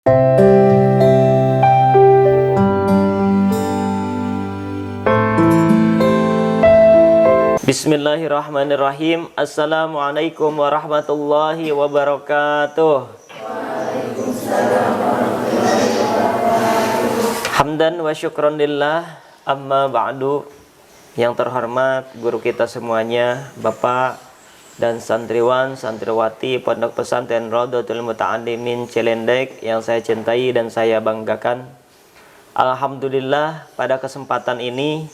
Bismillahirrahmanirrahim. Assalamualaikum warahmatullahi wabarakatuh. Hamdan wa syukron lillah, amma ba'du. Yang terhormat guru kita semuanya, Bapak dan santriwan, santriwati Pondok Pesantren Raudhatul Muta'allimin Cilendek yang saya cintai dan saya banggakan. Alhamdulillah, pada kesempatan ini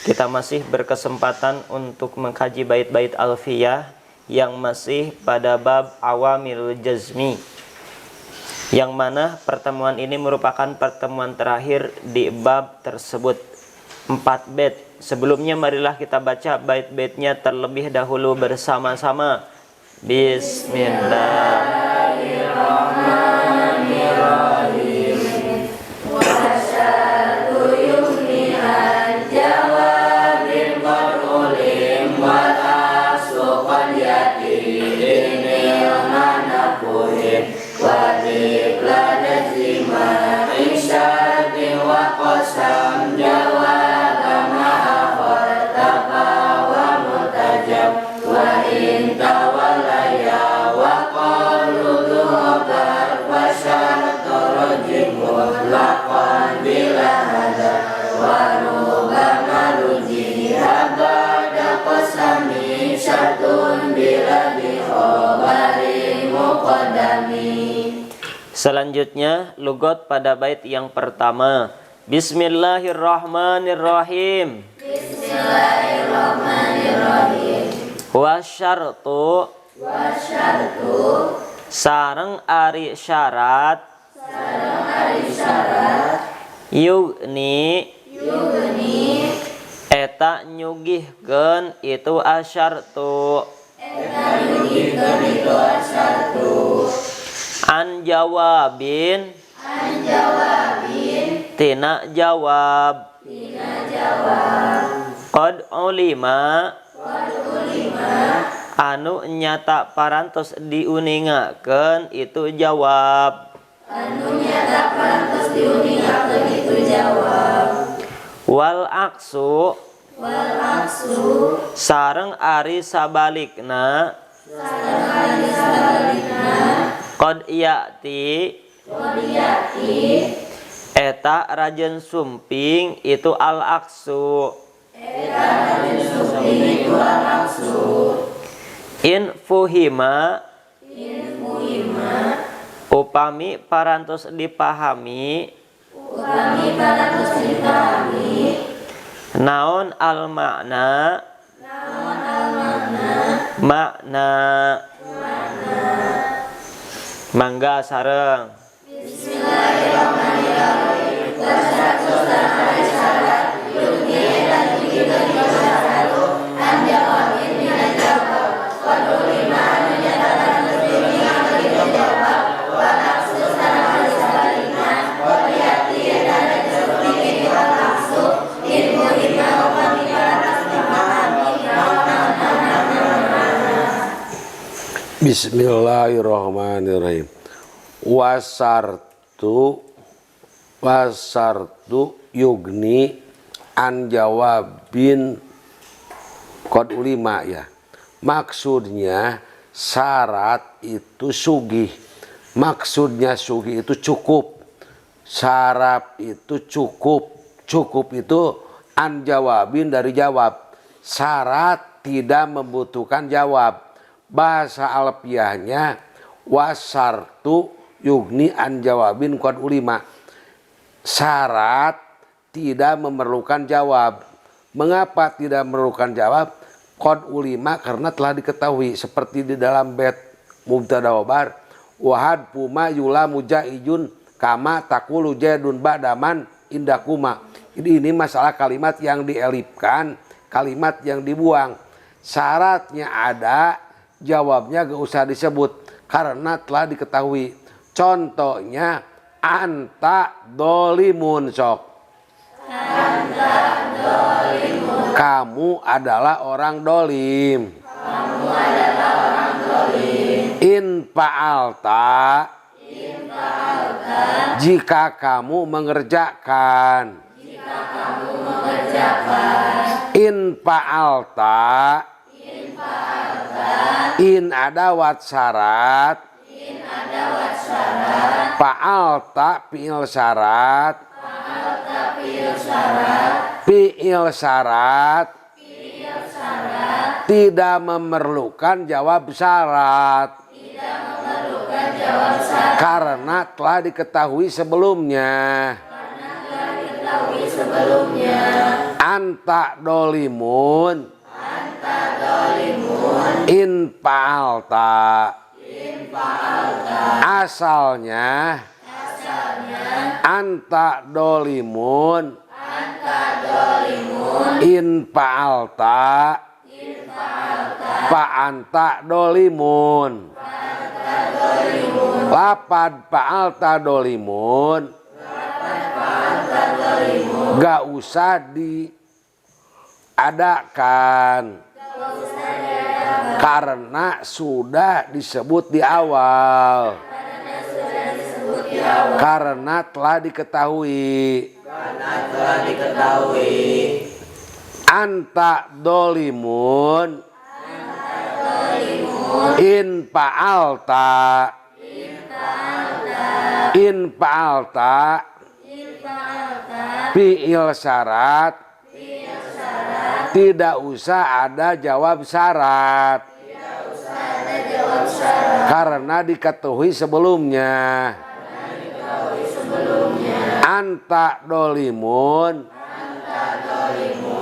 kita masih berkesempatan untuk mengkaji bait-bait alfiyah yang masih pada bab awamilul jazmi, yang mana pertemuan ini merupakan pertemuan terakhir di bab tersebut. 4 bait. Sebelumnya marilah kita baca bait-baitnya terlebih dahulu bersama-sama. Bismillahirrahmanirrahim. Selanjutnya lugot pada bait yang pertama. Bismillahirrahmanirrahim. Bismillahirrahmanirrahim. Wasyartu sareng ari syarat yugni eta nyugihkeun itu asyartu an jawabin tina jawab qad ulima anu nyata parantos diuningakeun itu jawab wal aksu sareng ari sabalikna qad yati eta rajen sumping itu al aksu in fuhima upami parantos dipahami naon al makna mangga sareng. Bismillahirrahmanirrahim. Bismillahirrahmanirrahim. Wasartu yugni an jawabin qad ulima ya. Maksudnya syarat itu sugih. Maksudnya sugih itu cukup. Syarat itu cukup. Cukup itu an jawabin dari jawab. Syarat tidak membutuhkan jawab. Bahasa alfiahnya wasartu yugni an jawabin qad ulima. Syarat tidak memerlukan jawab. Mengapa tidak memerlukan jawab? Qad ulima karena telah diketahui, seperti di dalam bait mubtada wabar wahad puma yula mujaijun kama takulu jadun ba'daman indakuma. Ini masalah kalimat yang dielipkan, kalimat yang dibuang. Syaratnya ada, jawabnya gak usah disebut karena telah diketahui. Contohnya anta dolimun sok. Kamu adalah orang dolim. In fa'alta Jika kamu mengerjakan. In fa'alta. In adawat syarat. Fa'alta fi'il syarat. Fi'il syarat tidak memerlukan jawab syarat. Karena telah diketahui sebelumnya. Anta dolimun. In fa'alta. Asalnya anta dolimun. In fa'alta. Fa'anta dolimun. Lapad fa'alta dolimun. Gak usah diadakan. Karena sudah disebut di awal. Karena telah diketahui. Anta dolimun. In fa'alta. In fa'alta. Fi'il syarat. Tidak usah ada jawab syarat. Karena diketahui sebelumnya. Anta dolimun.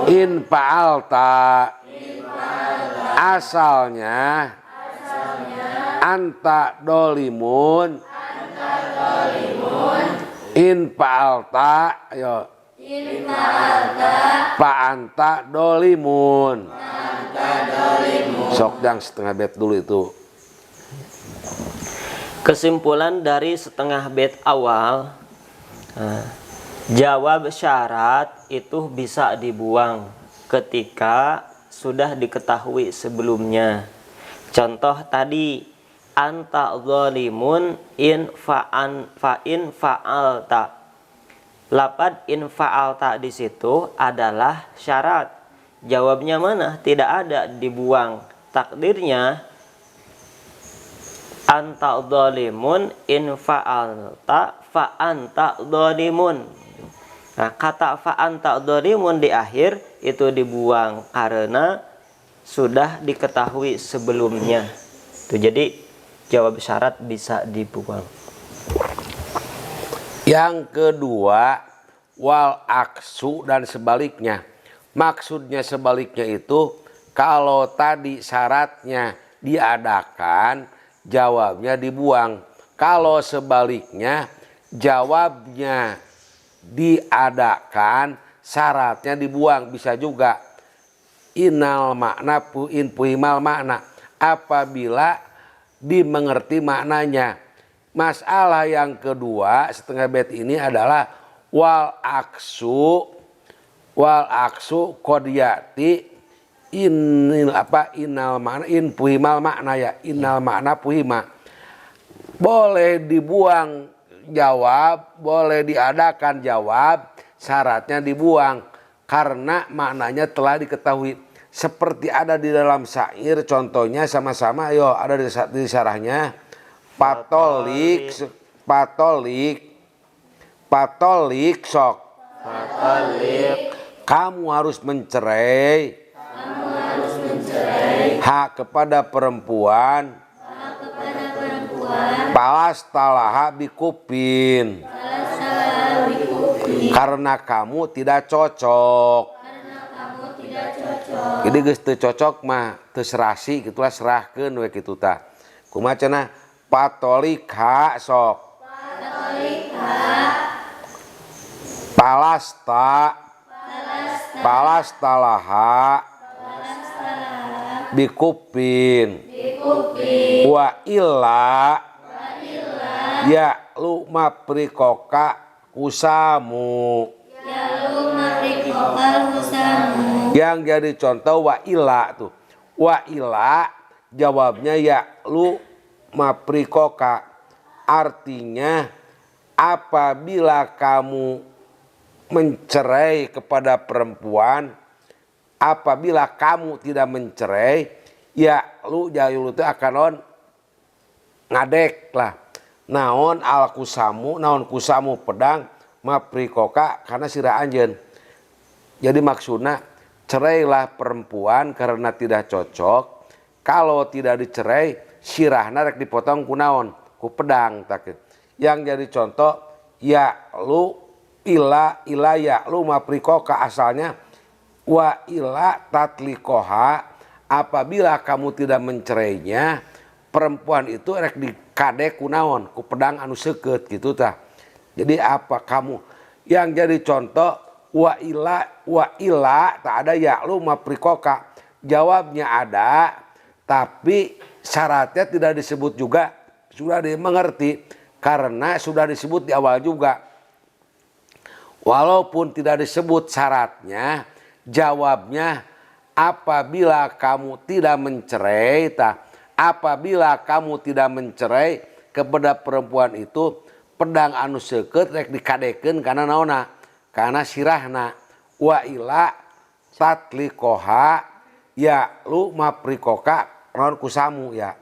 In fa'alta. Asalnya anta dolimun. In fa'alta. Ayo. Fa'anta dolimun. Sok jang setengah bait dulu itu. Kesimpulan dari setengah bait awal, jawab syarat itu bisa dibuang ketika sudah diketahui sebelumnya. Contoh tadi, anta zalimun in fa'alta. Lapad in fa'alta di situ adalah syarat. Jawabnya mana? Tidak ada, dibuang. Takdirnya anta zalimun in fa'alta fa'anta zalimun. Nah, kata fa'anta zalimun di akhir itu dibuang karena sudah diketahui sebelumnya. Itu jadi jawab syarat bisa dibuang. Yang kedua, wal aksu dan sebaliknya. Maksudnya sebaliknya itu kalau tadi syaratnya diadakan, jawabnya dibuang. Kalau sebaliknya jawabnya diadakan, syaratnya dibuang. Bisa juga inal makna puhimal makna. Apabila dimengerti maknanya. Masalah yang kedua setengah bait ini adalah wal aksu kodiyati inal makna in puhimal makna ya, inal makna puhima. Boleh dibuang jawab, boleh diadakan jawab, syaratnya dibuang karena maknanya telah diketahui. Seperti ada di dalam syair, contohnya sama-sama ayo ada di syarahnya. Patolik sok. Patolik. Kamu harus mencerai. Hak kepada perempuan. Palastalaha bikupin. Karena kamu tidak cocok. Jadi geus teu cocok mah teu serasi gitulah serahkeun we kitu tah. Kumaha cenah? Patolika sok. Palastalaha bikupin. Wa illa ya lu maprikoka kusamu. Yang jadi contoh wa illa tuh. Wa illa jawabnya ya lu maprikoka, artinya apabila kamu mencerai kepada perempuan, apabila kamu tidak mencerai, ya lu jayul itu akan on ngadek lah. Naon al kusamu, naon kusamu pedang maprikoka karena sirah anjeun. Jadi maksudnya cerailah perempuan karena tidak cocok. Kalau tidak dicerai, sirahna rek dipotong ku naon? Ku pedang tak. Yang jadi contoh, ya lu ila ya lu maprikoka asalnya wa ila tatlikoha, apabila kamu tidak mencerainya, perempuan itu rek dikadek ku naon? Ku pedang anu seukeut gitu tah. Jadi apa kamu yang jadi contoh wa ila tak ada ya lu maprikoka, jawabnya ada tapi syaratnya tidak disebut juga, sudah dimengerti karena sudah disebut di awal juga. Walaupun tidak disebut syaratnya, jawabnya apabila kamu tidak mencerai, apabila kamu tidak mencerai kepada perempuan itu, pedang anu seukeut rek dikadekeun kana naonna? Kana sirahna. Wa ila tatlikoha ya lu maprikoka naon kusamu ya.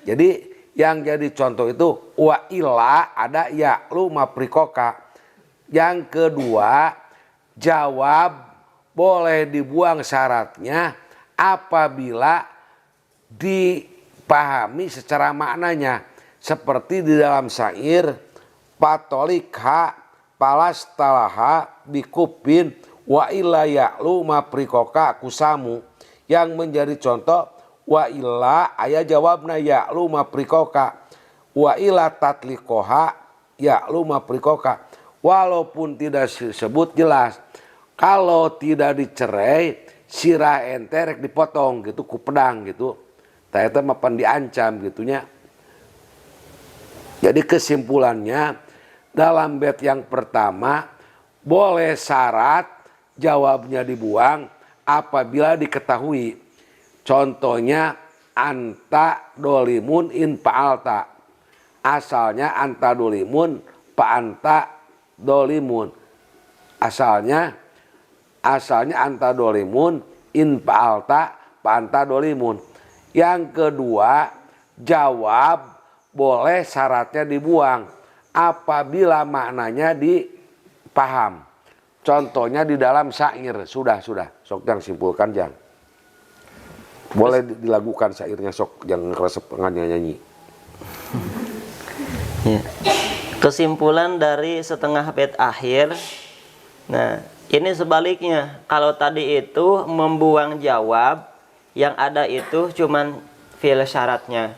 Jadi yang jadi contoh itu wa ila ada ya lu maprikoka. Yang kedua, jawab boleh dibuang syaratnya apabila dipahami secara maknanya. Seperti di dalam syair, patolikha palastalaha bikupin wa illa ya'lu maprikoka kusamu. Yang menjadi contoh, wa illa ayah jawabna ya'lu maprikoka, wa illa tatlikoha ya'lu maprikoka. Walaupun tidak disebut jelas, kalau tidak dicerai sirah enterek dipotong gitu ku pedang gitu, ternyata mapan diancam gitunya. Jadi kesimpulannya dalam bait yang pertama boleh syarat jawabnya dibuang apabila diketahui. Contohnya anta dolimun in pa'alta, asalnya anta dolimun pa'anta dolimun, asalnya anta dolimun in pa'alta pa'anta dolimun. Yang kedua, jawab boleh syaratnya dibuang apabila maknanya dipaham. Contohnya di dalam syair, sudah sok yang simpulkan jang. Boleh dilakukan syairnya sok, jangan keresep nyanyi. Ya. Kesimpulan dari setengah bait akhir. Nah, ini sebaliknya. Kalau tadi itu membuang jawab, yang ada itu cuman fi'il syaratnya.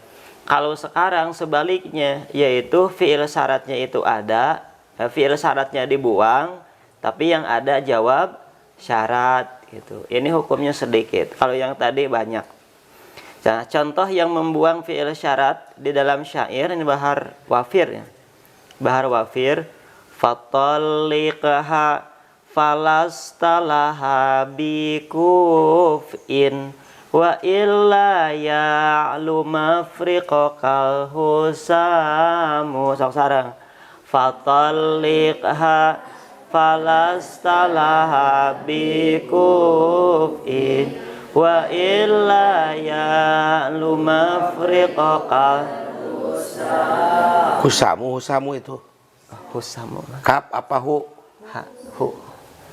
Kalau sekarang sebaliknya, yaitu fi'il syaratnya itu ada, fi'il syaratnya dibuang, tapi yang ada jawab syarat gitu. Ini hukumnya sedikit. Kalau yang tadi banyak. Nah, contoh yang membuang fi'il syarat di dalam syair ini Bahar Wafir ya. Bahar Wafir, fatalliqha falastalaha bikufin wa illa ya'lu mafriqakal husamu. Sok sareng. Fatalliqha falastalaha bikufin wa illa ya'lu mafriqakal Husamu itu. Husamu. Kap apa hu? Ha, hu.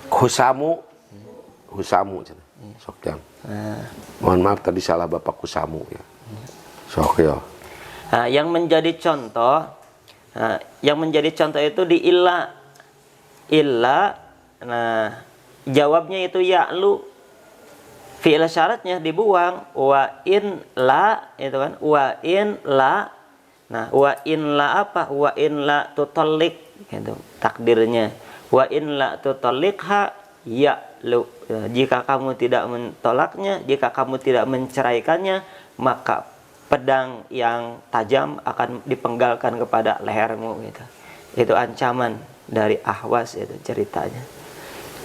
Husamu. Sok jang. Mohon maaf tadi salah Bapak Husamu ya. Sok ya. Nah, yang menjadi contoh itu di illa. Nah, jawabnya itu ya'lu. Fi'il syaratnya dibuang. Wa in la itu kan. Wa in la. Nah, wa in la apa? Wa in la tutallik gitu takdirnya. Wa in la tutallikha ya'lu. Jika kamu tidak mentolaknya, jika kamu tidak menceraikannya, maka pedang yang tajam akan dipenggalkan kepada lehermu gitu. Itu ancaman dari Ahwas itu ceritanya.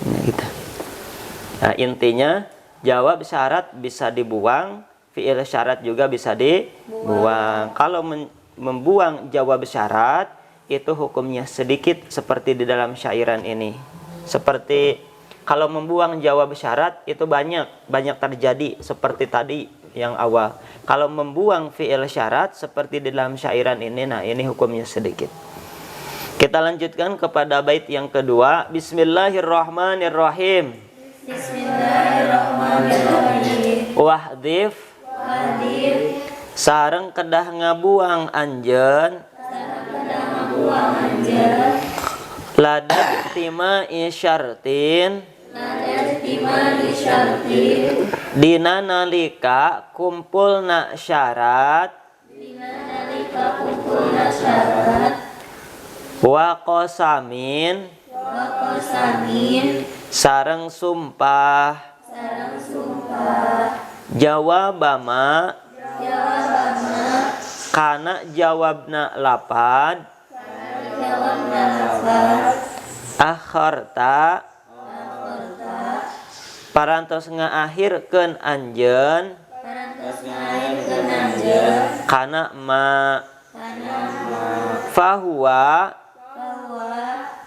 Nah, gitu. Nah, intinya jawab syarat bisa dibuang, fi'il syarat juga bisa dibuang. Kalau membuang jawab syarat itu hukumnya sedikit seperti di dalam syairan ini. Seperti kalau membuang jawab syarat itu banyak terjadi seperti tadi yang awal. Kalau membuang fi'il syarat seperti di dalam syairan ini, nah ini hukumnya sedikit. Kita lanjutkan kepada bait yang kedua. Bismillahirrahmanirrahim. Bismillahirrahmanirrahim. Wahdif sareng kedah ngabuang anjeun lada tima isyartin dina nalika kumpulna syarat wa qasamin sareng sumpah jawabama kana jawabna lapad akharta parantos ngaakhirkeun anjeun kana ma fahuwa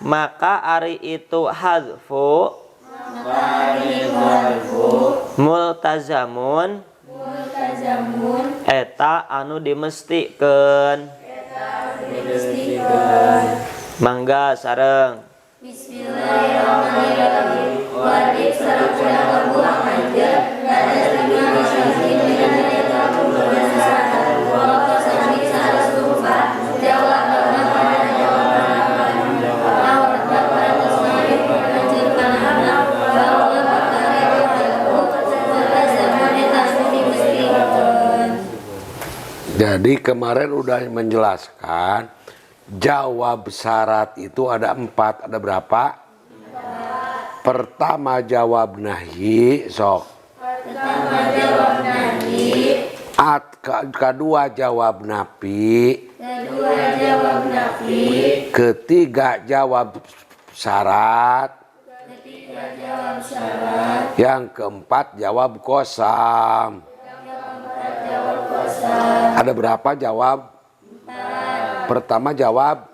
maka ari itu hadfu multazamun eta anu dimestikeun. Mangga sareng. Bismillahirrahmanirrahim. Wajib sareng kudu ngabuang anjeun lada lima syartin dengan nilai kumpulna syarat wa qasami sareng sumpah jawab Jadi kemarin udah menjelaskan jawab syarat itu ada 4. Ada berapa? Pertama jawab nahi, sok. Pertama jawab nahi. Kedua jawab nafi. Kedua jawab nafi. Ketiga jawab syarat. Ketiga jawab syarat. Yang keempat jawab qasam. Ada berapa jawab? 4. Pertama jawab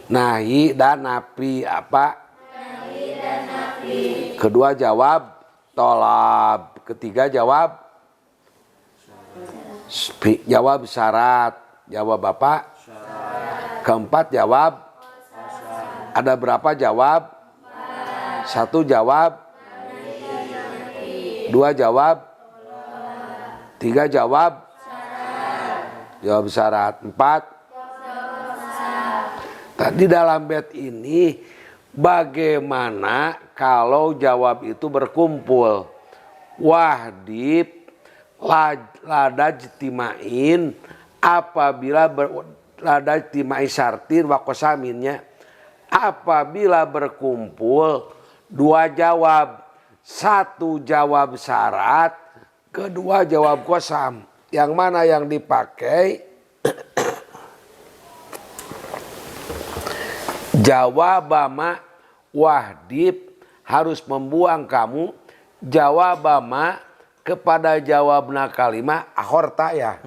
nahi dan nafi apa? Nahi dan nafi. Kedua jawab tolab. Ketiga jawab syarat. Jawab apa? Keempat jawab. Ada berapa jawab? 1 jawab. 2 jawab. 3 jawab syarat. 4 tadi dalam bait ini bagaimana kalau jawab itu berkumpul wahdib lada jtimain apabila lada jtimai syartin wa qasaminnya apabila berkumpul 2 jawab, 1 jawab syarat, kedua jawab qasam. Yang mana yang dipakai? Jawabama wahdib harus membuang kamu jawabama kepada jawabna kalimah ahorta ya.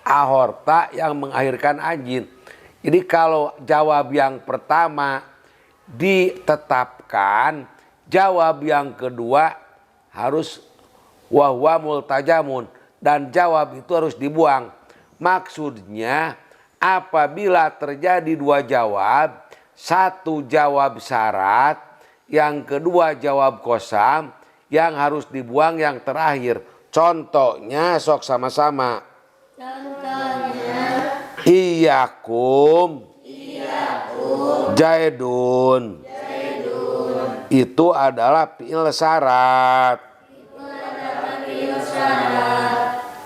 Ahorta yang mengakhirkan anjin. Jadi kalau jawab yang pertama ditetapkan, jawab yang kedua harus wahwa multajamun dan jawab itu harus dibuang. Maksudnya apabila terjadi 2 jawab, 1 jawab syarat, yang kedua jawab qasam, yang harus dibuang yang terakhir. Contohnya sok sama-sama. Contohnya Iyakum jaidun. Itu adalah fi'il syarat.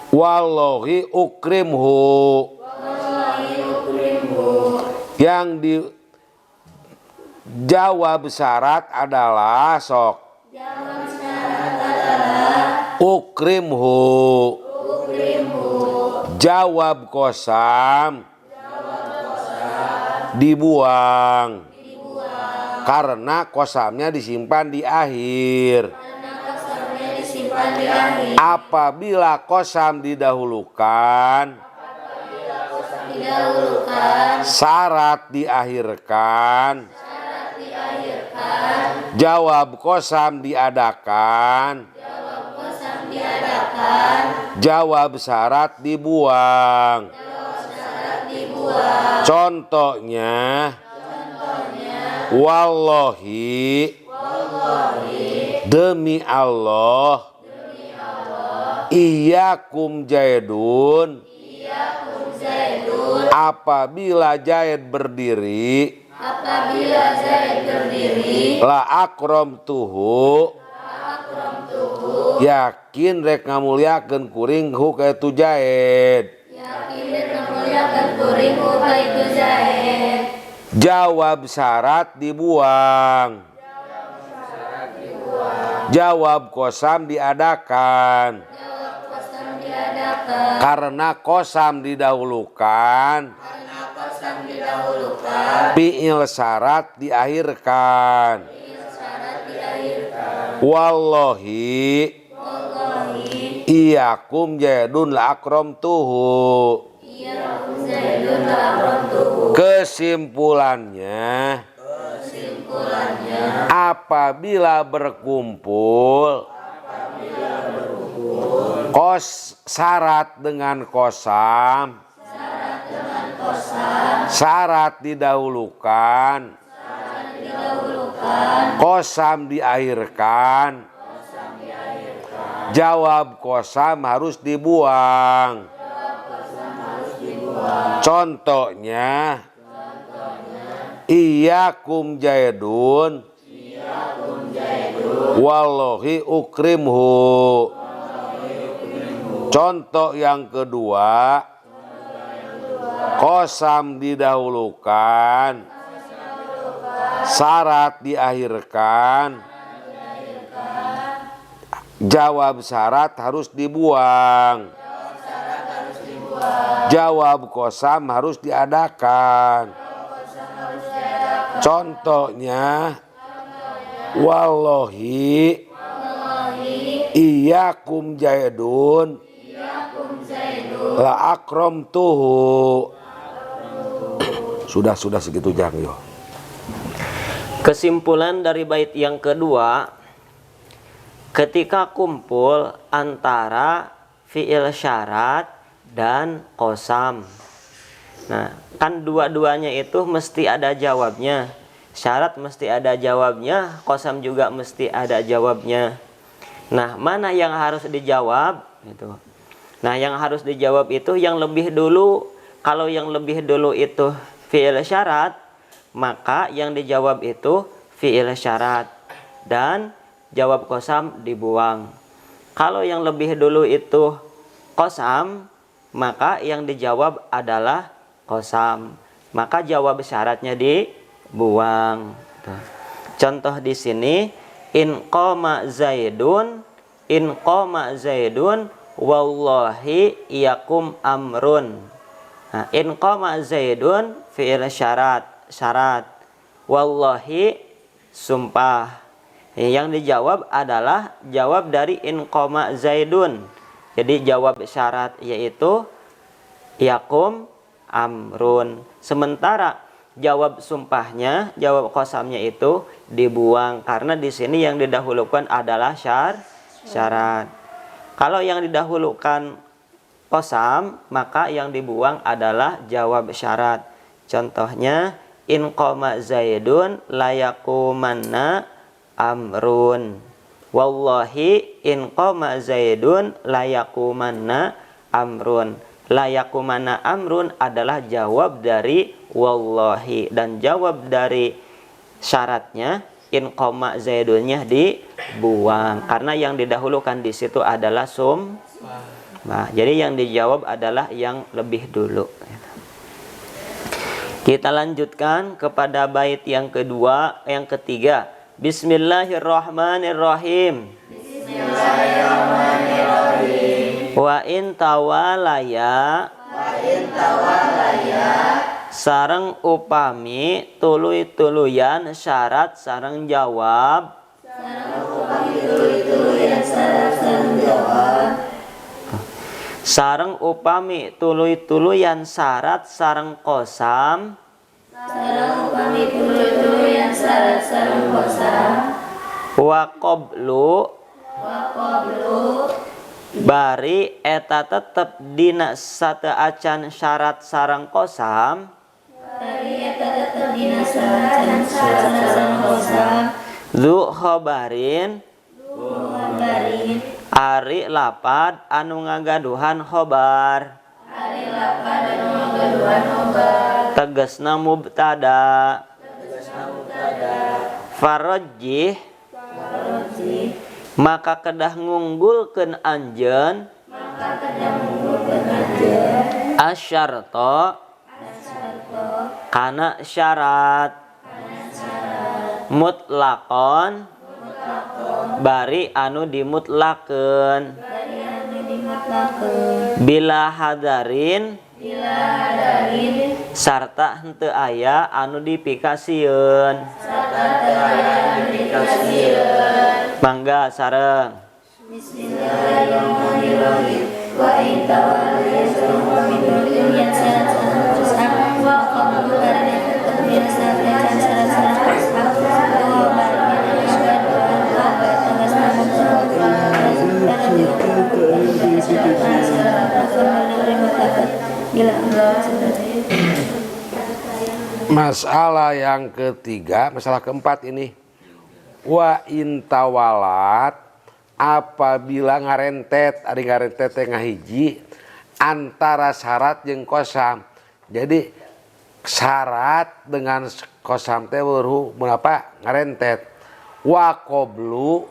Wallahi ukrimhu. Yang dijawab syarat adalah sok. Ukrimhu. Jawab qasam dibuang. Karena qasamnya disimpan di akhir. Apabila qasam didahulukan, didahulukan, syarat diakhirkan, jawab kosam diadakan, kosam diadakan, jawab syarat dibuang. Contohnya, wallahi, demi Allah, iyyakum jaidun, apabila Zaid berdiri, apabila Zaid berdiri, la akrom tuhu, yakin rek ngamulyakeun kuring hu ka itu Zaid. yakin dan memuliakan kuring ka itu Zaid, Jawab syarat dibuang, jawab kosam diadakan, kosam diadakan, karena kosam didahulukan, fi'il syarat diakhirkan. Wallahi, iyyakum jaidun la akrom tuhu. Kesimpulannya, apabila berkumpul syarat dengan kosam, syarat didahulukan, kosam diakhirkan, jawab kosam harus dibuang. Contohnya, iyyakum jaidun, wallahi ukrimhu. Contoh yang kedua, kosam didahulukan, syarat diakhirkan, jawab syarat harus dibuang, jawab kosam harus diadakan. Contohnya, wallahi iyyakum jaidun la akrom tuhu. Sudah segitu jang yo. Kesimpulan dari bait yang kedua, ketika kumpul antara fi'il syarat dan kosam. Nah, kan dua-duanya itu mesti ada jawabnya. Syarat mesti ada jawabnya, kosam juga mesti ada jawabnya. Nah, mana yang harus dijawab? Gitu. Nah, yang harus dijawab itu yang lebih dulu. Kalau yang lebih dulu itu fi'il syarat, maka yang dijawab itu fi'il syarat dan jawab kosam dibuang. Kalau yang lebih dulu itu kosam, maka yang dijawab adalah kosam. Maka jawab syaratnya dibuang. Contoh di sini, in qama zaidun wallahi iyakum amrun. Nah, in qama zaidun fi'il syarat, wallahi sumpah. Yang dijawab adalah jawab dari in qama zaidun. Jadi jawab syarat yaitu iyakum amrun. Sementara jawab sumpahnya, jawab kosamnya itu dibuang karena di sini yang didahulukan adalah syarat. Kalau yang didahulukan kosam, maka yang dibuang adalah jawab syarat. Contohnya, in qama zaidun layakumanna amrun. Wallahi in qama zaidun layakumanna amrun. Layakumanna amrun adalah jawab dari wallahi dan jawab dari syaratnya in qama zaidunnya dibuang karena yang didahulukan di situ adalah Nah, jadi yang dijawab adalah yang lebih dulu. Kita lanjutkan kepada bait yang kedua, yang ketiga. Bismillahirrahmanirrahim. Bismillahirrahmanirrahim. Wa in tawalaya sareng upami tuluy-tuluyan syarat sareng jawab. Sareng upami tuluy-tuluyan syarat sareng kosam Sareng upami tuluy-tuluyan syarat sareng kosam wa qablu bari eta tetep dina sateuacan syarat sareng kosam Bari eta tetep dina syarat sareng kosam zu khobarin Barin ari lapad anu ngagaduhan khobar Ari lapad anu ngagaduhan khobar tegasna mubtada farajih maka kedah ngunggulkeun anjeun asyarto kana syarat mutlaqon bari anu dimutlakeun bila hadarin sarta henteu aya anu dipikasieun mangga sareng Bismillahirrahmanirrahim Wa in tawallu yasruhu min dunya syarat kosam Wa qablu bari tetep dina syarat syarat kosam Wa bari ngagaduhan khobar tegasna Masalah yang ketiga, masalah keempat ini. Wa intawalat apabila ngarentet, ada ngarentet ngahiji antara syarat jeung kosam. Jadi syarat dengan kosam teh baru mengapa ngarentet. Wa qablu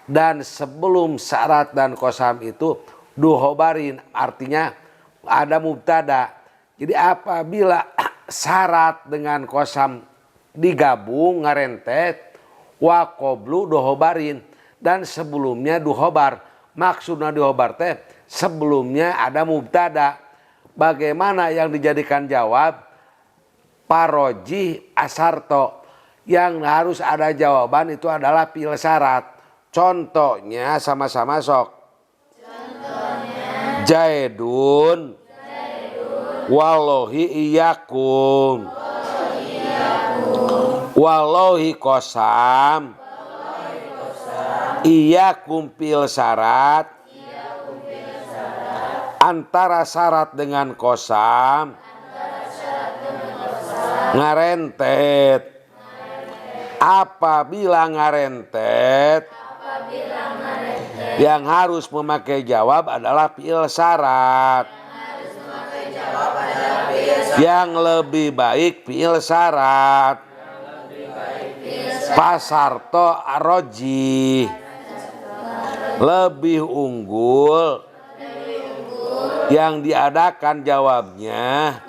dan sebelum syarat dan kosam itu duhobarin, artinya ada mubtada. Jadi apabila syarat dengan kosam digabung ngarentet wa qablu duhobarin dan sebelumnya duhobar. Maksudnya duhobar teh sebelumnya ada mubtada. Bagaimana yang dijadikan jawab? Paroji asarto. Yang harus ada jawaban itu adalah fi'il syarat. Contohnya sama-sama sok. Contohnya Jaidun wallahi iyakum wallahi kosam iyakum fi'il syarat antara syarat dengan kosam ngarentet. Apabila ngarentet yang harus memakai jawab adalah fi'il syarat. Yang lebih baik fi'il syarat. Pasarto aroji lebih unggul yang diadakan jawabnya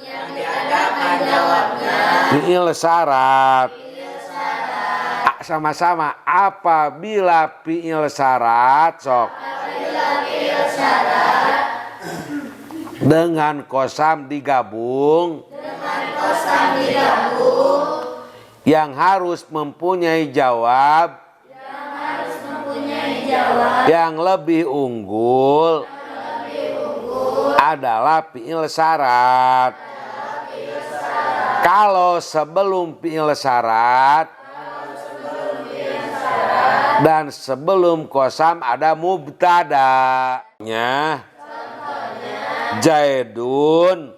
fi'il syarat. Sama-sama apabila fi'il syarat sok dengan kosam digabung yang harus mempunyai jawab yang lebih unggul adalah fi'il syarat. Kalau sebelum fi'il syarat dan sebelum kosam ada mubtadanya. Jaidun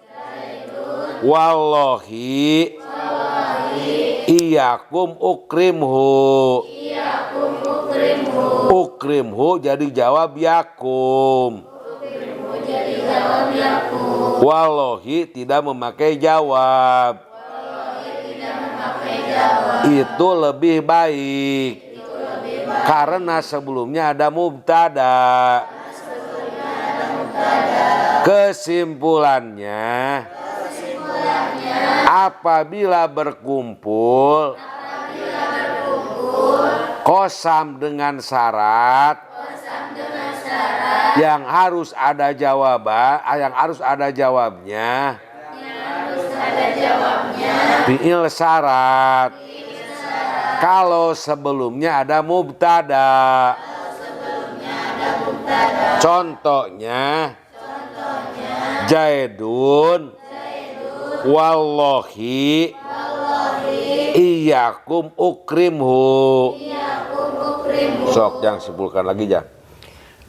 wallahi iyakum ukrimhu. Ukrimhu jadi jawab yakum. Wallahi tidak memakai jawab. Itu lebih baik. Karena sebelumnya ada mubtada. Kesimpulannya, apabila berkumpul kosam dengan syarat yang harus ada jawaban, yang harus ada jawabnya fi'il syarat. Kalau sebelumnya ada mubtada. Contohnya Zaidun wallahi iyyakum ukrimhu. Sok Jang simpulkan lagi Jang.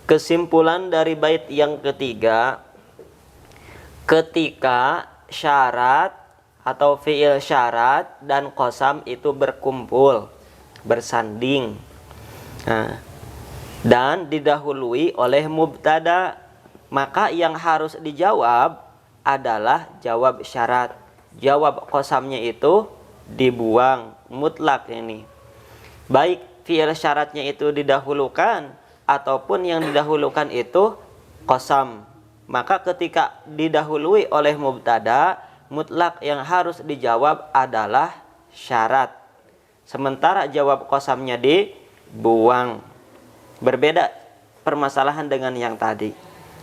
Kesimpulan dari bait yang ketiga, ketika syarat atau fiil syarat dan qasam itu berkumpul, bersanding, nah, dan didahului oleh mubtada, maka yang harus dijawab adalah jawab syarat. Jawab qasamnya itu dibuang mutlak ini. Baik fiil syaratnya itu didahulukan ataupun yang didahulukan itu qasam. Maka ketika didahului oleh mubtada, mutlak yang harus dijawab adalah syarat. Sementara jawab qasamnya dibuang. Berbeda permasalahan dengan yang tadi.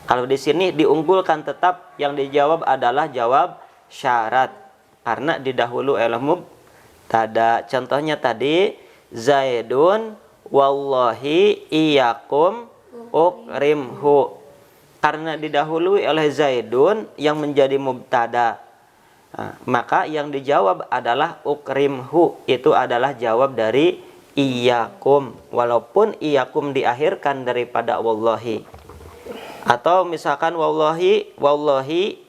Kalau di sini diunggulkan tetap yang dijawab adalah jawab syarat karena didahului oleh mubtada. Contohnya tadi Zaidun wallahi iyyakum ukrimhu. Karena didahului oleh Zaidun yang menjadi mubtada. Nah, maka yang dijawab adalah ukrimhu, itu adalah jawab dari iyyakum, walaupun iyyakum diakhirkan daripada wallahi. Atau misalkan wallahi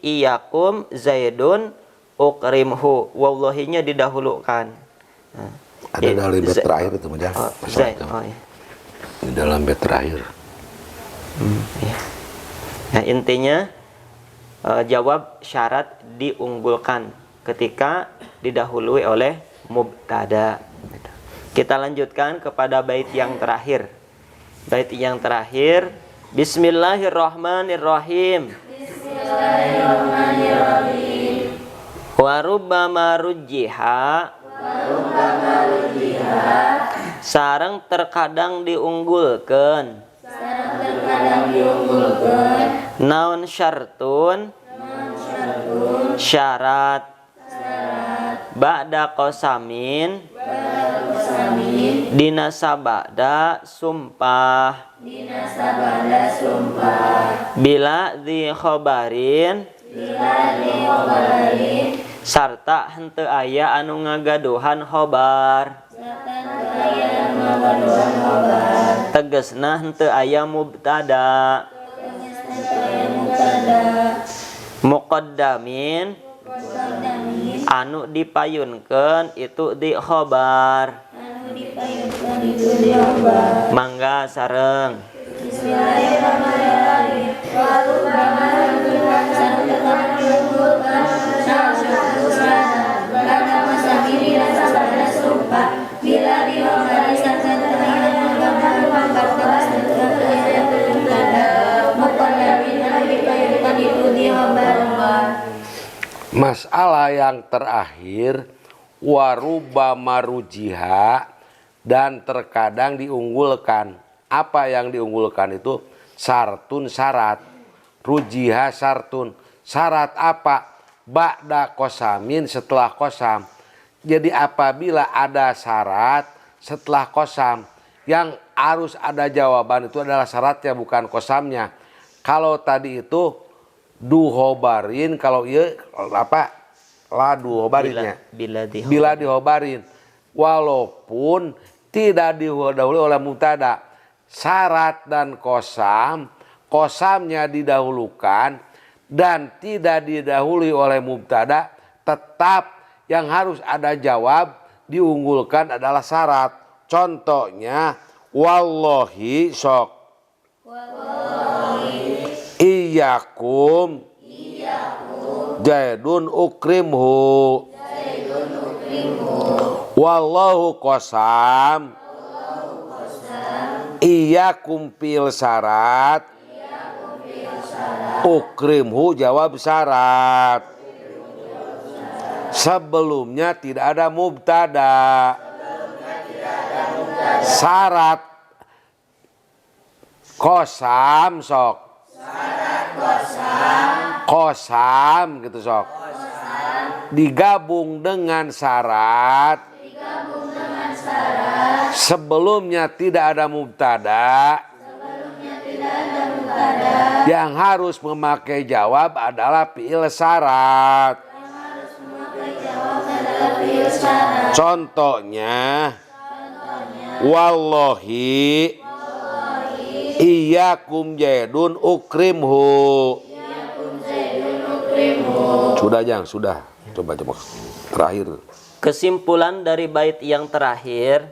iyyakum Zaidun ukrimhu, wallahinya didahulukan. Nah, ada dalam bait terakhir itu Jang. Iya. Di dalam bait terakhir. Iya. Nah, intinya jawab syarat diunggulkan ketika didahului oleh mubtada. Kita lanjutkan kepada bait yang terakhir. Bait yang terakhir, Bismillahirrahmanirrahim. Bismillahirrahmanirrahim. Wa rubbama rujjiha. Sareng terkadang diunggulkeun. Naon syartun. Syarat. Ba'da qasamin. Dina sabada sumpah. Bila dzi khobarin. Sarta henteu aya anu ngagaduhan khobar. Tegesna henteu aya mubtada. Muqaddamin anu dipayunkeun itu di khobar. Mangga sareng. Bismillahirrahmanirrahim. Masalah yang terakhir, warubbama rujiha, dan terkadang diunggulkan. Apa yang diunggulkan itu? Syartun syarat. Rujiha syartun. Syarat apa? Ba'da qasamin, setelah qasam. Jadi apabila ada syarat setelah qasam, yang harus ada jawaban itu adalah syaratnya, bukan qasamnya. Kalau tadi itu duhobarin, kalau iya apa? La duhobarinnya. Bila dihobarin. Walaupun tidak didahului oleh mubtada. Syarat dan qasam, qasamnya didahulukan dan tidak didahului oleh mubtada, tetap yang harus ada jawab diunggulkan adalah syarat. Contohnya wallahi sok. Iyyakum Zaidun ukrimhu. Wallahu qasam. Iyyakum fil syarat. Ukrimhu jawab syarat. Sebelumnya tidak ada mubtada. Syarat qasam sok. Qasam gitu sok. Digabung dengan syarat. Sebelumnya tidak ada mubtada. Yang harus memakai jawab adalah fi'il syarat. Contohnya, wallahi iyyakum jaidun ukrimhu. Sudah Jang, sudah. Coba terakhir. Kesimpulan dari bait yang terakhir,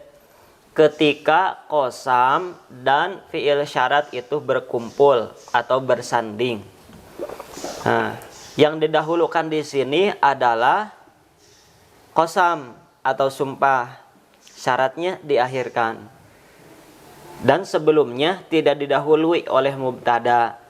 ketika qasam dan fi'il syarat itu berkumpul atau bersanding. Nah, yang didahulukan di sini adalah qasam atau sumpah, syaratnya diakhirkan. Dan sebelumnya tidak didahului oleh mubtada.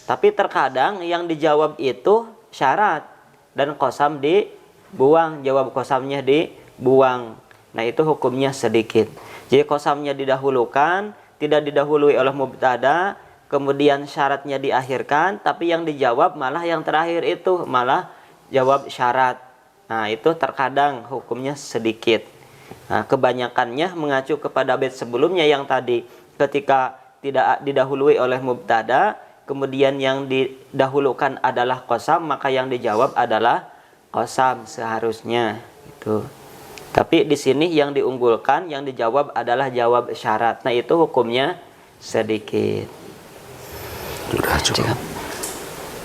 Tapi terkadang yang dijawab itu syarat dan qasam dibuang, jawab qasamnya dibuang. Nah, itu hukumnya sedikit. Jadi qasamnya didahulukan, tidak didahului oleh mubtada, kemudian syaratnya diakhirkan, tapi yang dijawab malah yang terakhir itu malah jawab syarat. Nah, itu terkadang hukumnya sedikit. Nah, kebanyakannya mengacu kepada bait sebelumnya yang tadi, ketika tidak didahului oleh mubtada, kemudian yang didahulukan adalah qasam, maka yang dijawab adalah qasam seharusnya itu. Tapi di sini yang diunggulkan, yang dijawab adalah jawab syarat. Nah, itu hukumnya sedikit. Sudah cukup.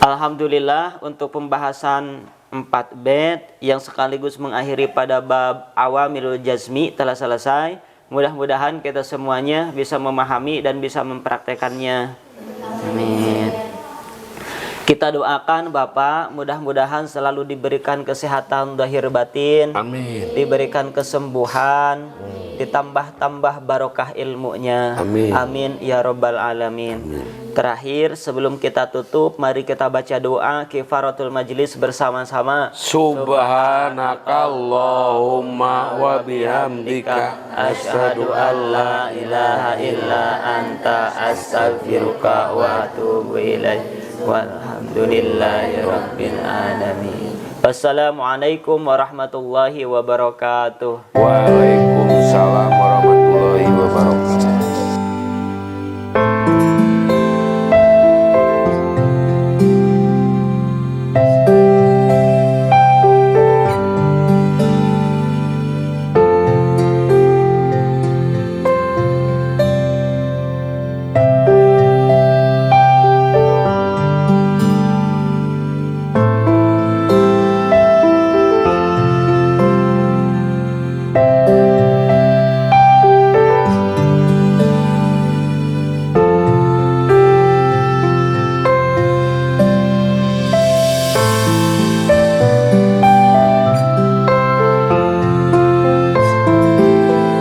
Alhamdulillah untuk pembahasan 4 bait yang sekaligus mengakhiri pada bab awamilul jazmi telah selesai. Mudah-mudahan kita semuanya bisa memahami dan bisa mempraktekannya. Amin. Kita doakan Bapak, mudah-mudahan selalu diberikan kesehatan zahir batin. Amin. Diberikan kesembuhan, ditambah-tambah barokah ilmunya. Amin. Amin ya rabbal alamin. Terakhir sebelum kita tutup, mari kita baca doa kifaratul majlis bersama-sama. Subhanakallahumma wa bihamdika Asyhadu an la ilaha illa anta astaghfiruka wa atubu ilaik. Walhamdulillahi rabbil alamin. Wassalamualaikum warahmatullahi wabarakatuh. Waalaikumsalam